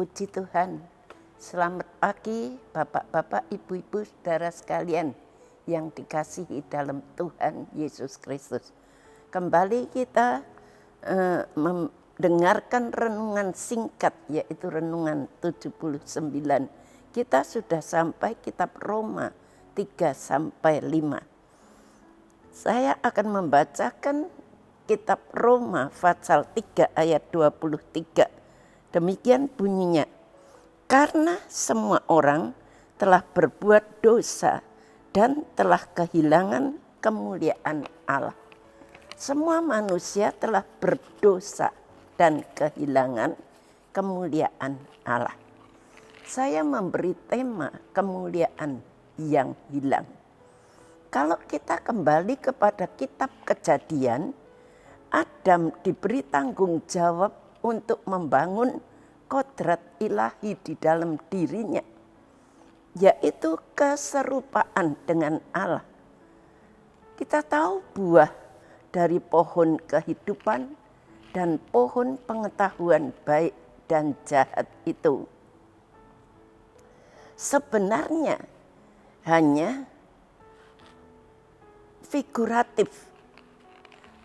Puji Tuhan. Selamat pagi Bapak-bapak, Ibu-ibu, saudara sekalian yang dikasihi dalam Tuhan Yesus Kristus. Kembali kita mendengarkan renungan singkat, yaitu renungan 79. Kita sudah sampai kitab Roma 3-5. Saya akan membacakan kitab Roma pasal 3 ayat 23. Demikian bunyinya. Karena semua orang telah berbuat dosa dan telah kehilangan kemuliaan Allah. Semua manusia telah berdosa dan kehilangan kemuliaan Allah. Saya memberi tema kemuliaan yang hilang. Kalau kita kembali kepada kitab Kejadian, Adam diberi tanggung jawab untuk membangun kodrat ilahi di dalam dirinya, yaitu keserupaan dengan Allah. Kita tahu buah dari pohon kehidupan dan pohon pengetahuan baik dan jahat itu sebenarnya hanya figuratif.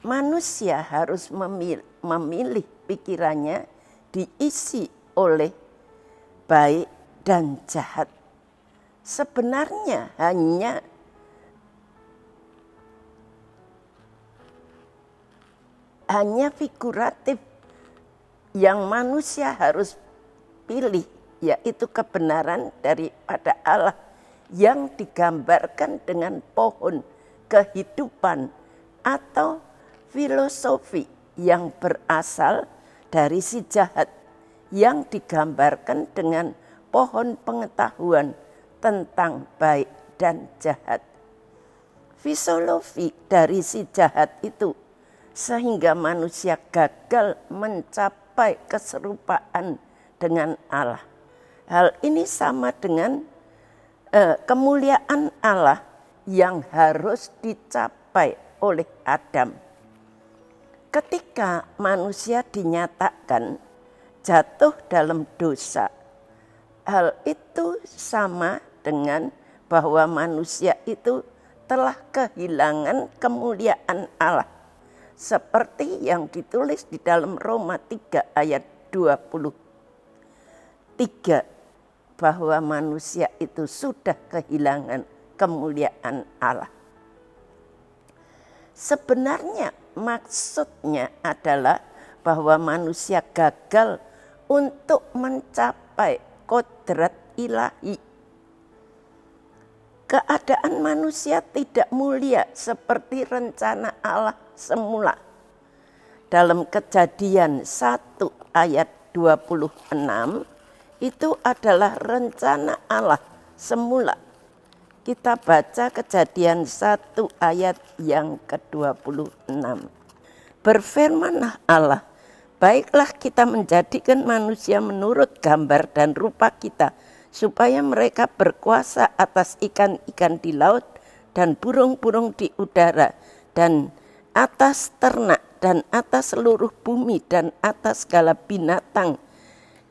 Manusia harus memilih pikirannya diisi oleh baik dan jahat. Sebenarnya hanya figuratif yang manusia harus pilih, yaitu kebenaran daripada Allah yang digambarkan dengan pohon kehidupan atau filosofi yang berasal dari si jahat yang digambarkan dengan pohon pengetahuan tentang baik dan jahat. Filosofi dari si jahat itu sehingga manusia gagal mencapai keserupaan dengan Allah. Hal ini sama dengan kemuliaan Allah yang harus dicapai oleh Adam. Ketika manusia dinyatakan jatuh dalam dosa, hal itu sama dengan bahwa manusia itu telah kehilangan kemuliaan Allah. Seperti yang ditulis di dalam Roma 3 ayat 23, bahwa manusia itu sudah kehilangan kemuliaan Allah. Sebenarnya maksudnya adalah bahwa manusia gagal untuk mencapai kodrat ilahi. Keadaan manusia tidak mulia seperti rencana Allah semula. Dalam Kejadian 1 ayat 26 itu adalah rencana Allah semula. Kita baca Kejadian 1 ayat yang ke-26. Berfirmanlah Allah, baiklah kita menjadikan manusia menurut gambar dan rupa kita, supaya mereka berkuasa atas ikan-ikan di laut dan burung-burung di udara, dan atas ternak, dan atas seluruh bumi, dan atas segala binatang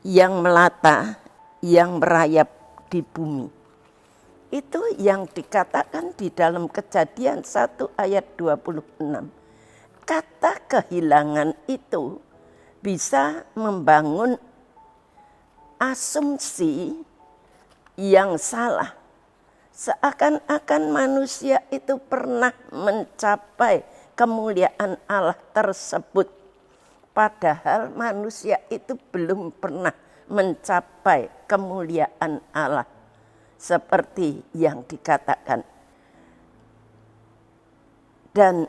yang melata, yang merayap di bumi. Itu yang dikatakan di dalam Kejadian 1 ayat 26. Kata kehilangan itu bisa membangun asumsi yang salah. Seakan-akan manusia itu pernah mencapai kemuliaan Allah tersebut. Padahal manusia itu belum pernah mencapai kemuliaan Allah. Seperti yang dikatakan. Dan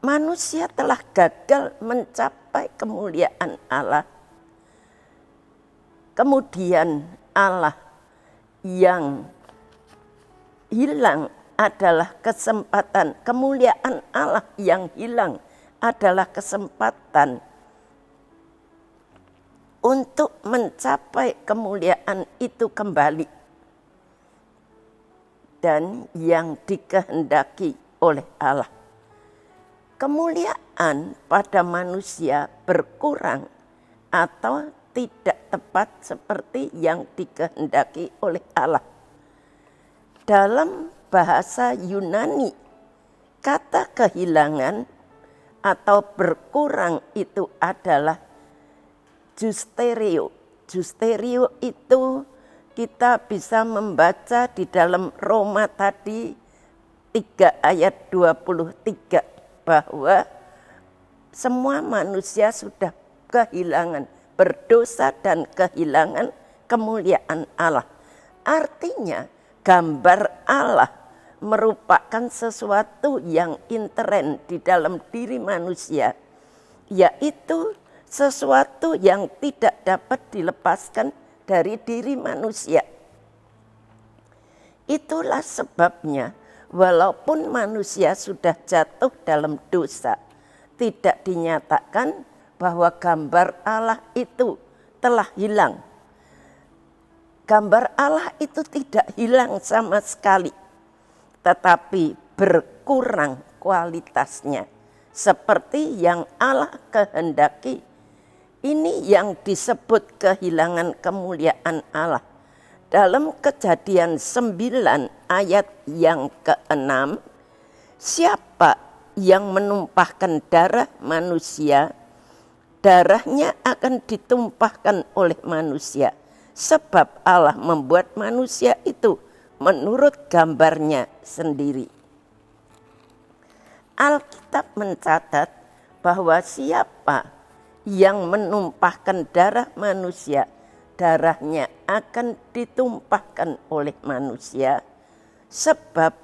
manusia telah gagal mencapai kemuliaan Allah. Kemudian Allah yang hilang adalah kesempatan. Kemuliaan Allah yang hilang adalah kesempatan untuk mencapai kemuliaan itu kembali. Dan yang dikehendaki oleh Allah. Kemuliaan pada manusia berkurang atau tidak tepat seperti yang dikehendaki oleh Allah. Dalam bahasa Yunani, kata kehilangan atau berkurang itu adalah justerio. Justerio itu kita bisa membaca di dalam Roma tadi 3 ayat 23 bahwa semua manusia sudah kehilangan, berdosa dan kehilangan kemuliaan Allah. Artinya gambar Allah merupakan sesuatu yang intern di dalam diri manusia, yaitu sesuatu yang tidak dapat dilepaskan dari diri manusia. Itulah sebabnya walaupun manusia sudah jatuh dalam dosa, tidak dinyatakan bahwa gambar Allah itu telah hilang. Gambar Allah itu tidak hilang sama sekali, tetapi berkurang kualitasnya. Seperti yang Allah kehendaki. Ini yang disebut kehilangan kemuliaan Allah. Dalam Kejadian 9 ayat yang ke-6, siapa yang menumpahkan darah manusia, darahnya akan ditumpahkan oleh manusia. Sebab Allah membuat manusia itu menurut gambarnya sendiri. Alkitab mencatat bahwa siapa yang menumpahkan darah manusia, darahnya akan ditumpahkan oleh manusia, sebab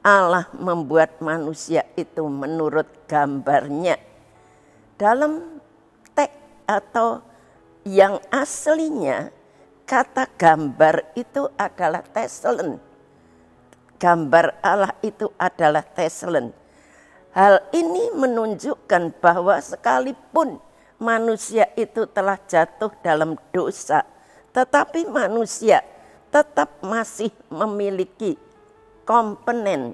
Allah membuat manusia itu menurut gambarnya. Dalam teks atau yang aslinya, kata gambar itu adalah teselen. Gambar Allah itu adalah teselen. Hal ini menunjukkan bahwa sekalipun manusia itu telah jatuh dalam dosa, tetapi manusia tetap masih memiliki komponen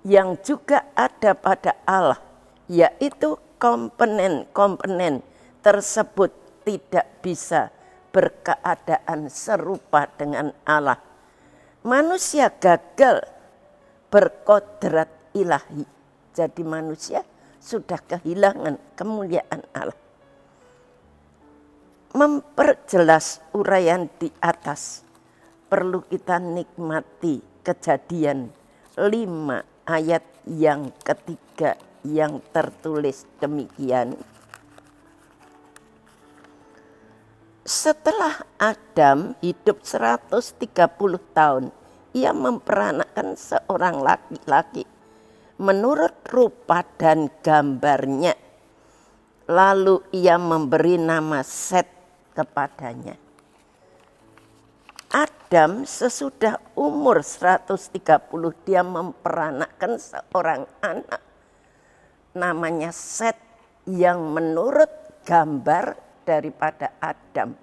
yang juga ada pada Allah, yaitu komponen-komponen tersebut tidak bisa berkeadaan serupa dengan Allah. Manusia gagal berkodrat ilahi, jadi manusia sudah kehilangan kemuliaan Allah. Memperjelas uraian di atas, perlu kita nikmati Kejadian 5 ayat yang ketiga yang tertulis demikian. Setelah Adam hidup 130 tahun, ia memperanakkan seorang laki-laki menurut rupa dan gambarnya. Lalu ia memberi nama Set kepadanya. Adam sesudah umur 130 dia memperanakkan seorang anak namanya Set yang menurut gambar daripada Adam,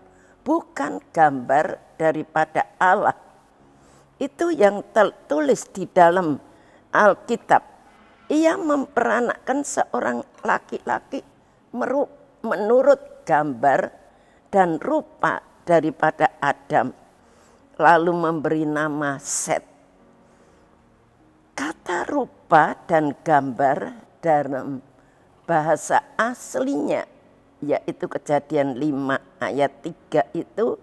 bukan gambar daripada Allah. Itu yang tertulis di dalam Alkitab. Ia memperanakkan seorang laki-laki menurut gambar dan rupa daripada Adam, lalu memberi nama Set. Kata rupa dan gambar dalam bahasa aslinya, yaitu Kejadian 5 ayat 3 itu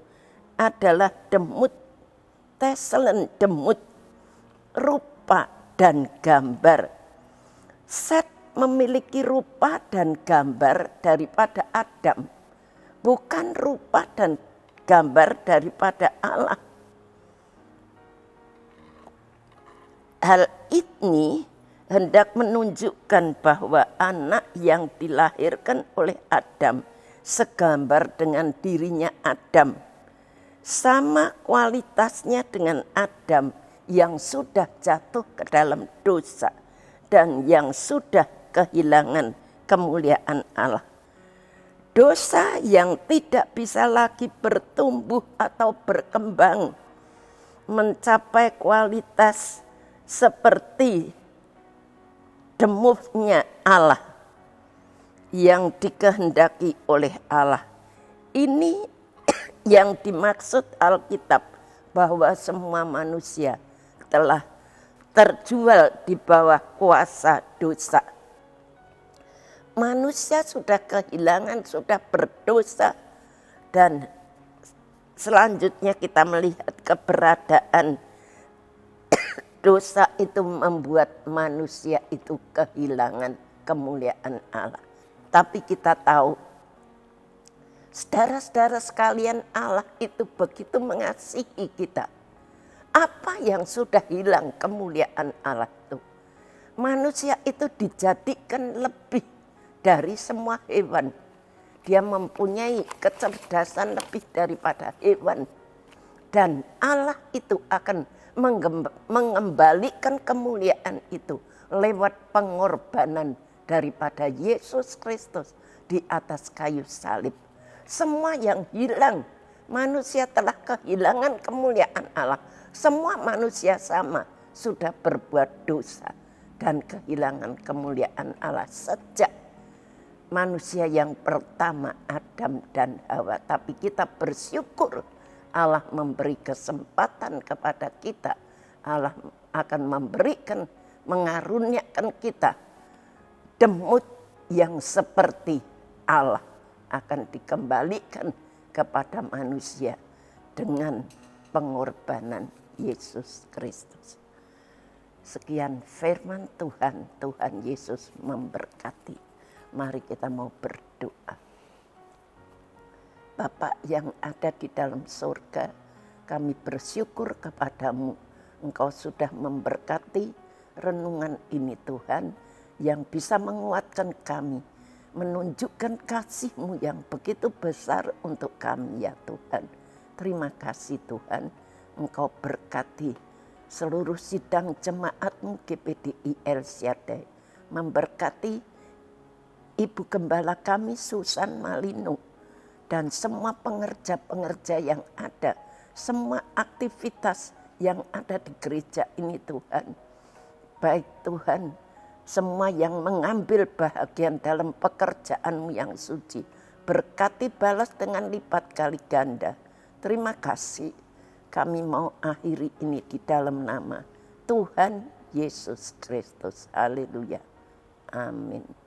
adalah demut, teselen demut, rupa dan gambar. Set memiliki rupa dan gambar daripada Adam, bukan rupa dan gambar daripada Allah. Hal ini hendak menunjukkan bahwa anak yang dilahirkan oleh Adam segambar dengan dirinya Adam, sama kualitasnya dengan Adam yang sudah jatuh ke dalam dosa dan yang sudah kehilangan kemuliaan Allah. Dosa yang tidak bisa lagi bertumbuh atau berkembang mencapai kualitas seperti demufnya Allah yang dikehendaki oleh Allah. Ini Yang dimaksud Alkitab bahwa semua manusia telah terjual di bawah kuasa dosa. Manusia sudah kehilangan, sudah berdosa, dan selanjutnya kita melihat keberadaan dosa itu membuat manusia itu kehilangan kemuliaan Allah. Tapi kita tahu, saudara-saudara sekalian, Allah itu begitu mengasihi kita. Apa yang sudah hilang kemuliaan Allah itu? Manusia itu dijadikan lebih dari semua hewan. Dia mempunyai kecerdasan lebih daripada hewan. Dan Allah itu akan mengembalikan kemuliaan itu lewat pengorbanan daripada Yesus Kristus di atas kayu salib. Semua yang hilang, manusia telah kehilangan kemuliaan Allah. Semua manusia sama, sudah berbuat dosa dan kehilangan kemuliaan Allah sejak manusia yang pertama, Adam dan Hawa. Tapi kita bersyukur Allah memberi kesempatan kepada kita. Allah akan memberikan, mengaruniakan kita demut yang seperti Allah akan dikembalikan kepada manusia dengan pengorbanan Yesus Kristus. Sekian firman Tuhan, Tuhan Yesus memberkati. Mari kita mau berdoa. Bapa yang ada di dalam surga, kami bersyukur kepadamu. Engkau sudah memberkati renungan ini Tuhan, yang bisa menguatkan kami, menunjukkan kasih-Mu yang begitu besar untuk kami ya Tuhan. Terima kasih Tuhan, Engkau berkati seluruh sidang jemaat-Mu GPDI El Shaddai, memberkati Ibu Gembala kami Susan Malino, dan semua pengerja-pengerja yang ada, semua aktivitas yang ada di gereja ini Tuhan. Baik Tuhan, semua yang mengambil bahagian dalam pekerjaan-Mu yang suci, berkati balas dengan lipat kali ganda. Terima kasih. Kami mau akhiri ini di dalam nama Tuhan Yesus Kristus. Haleluya. Amin.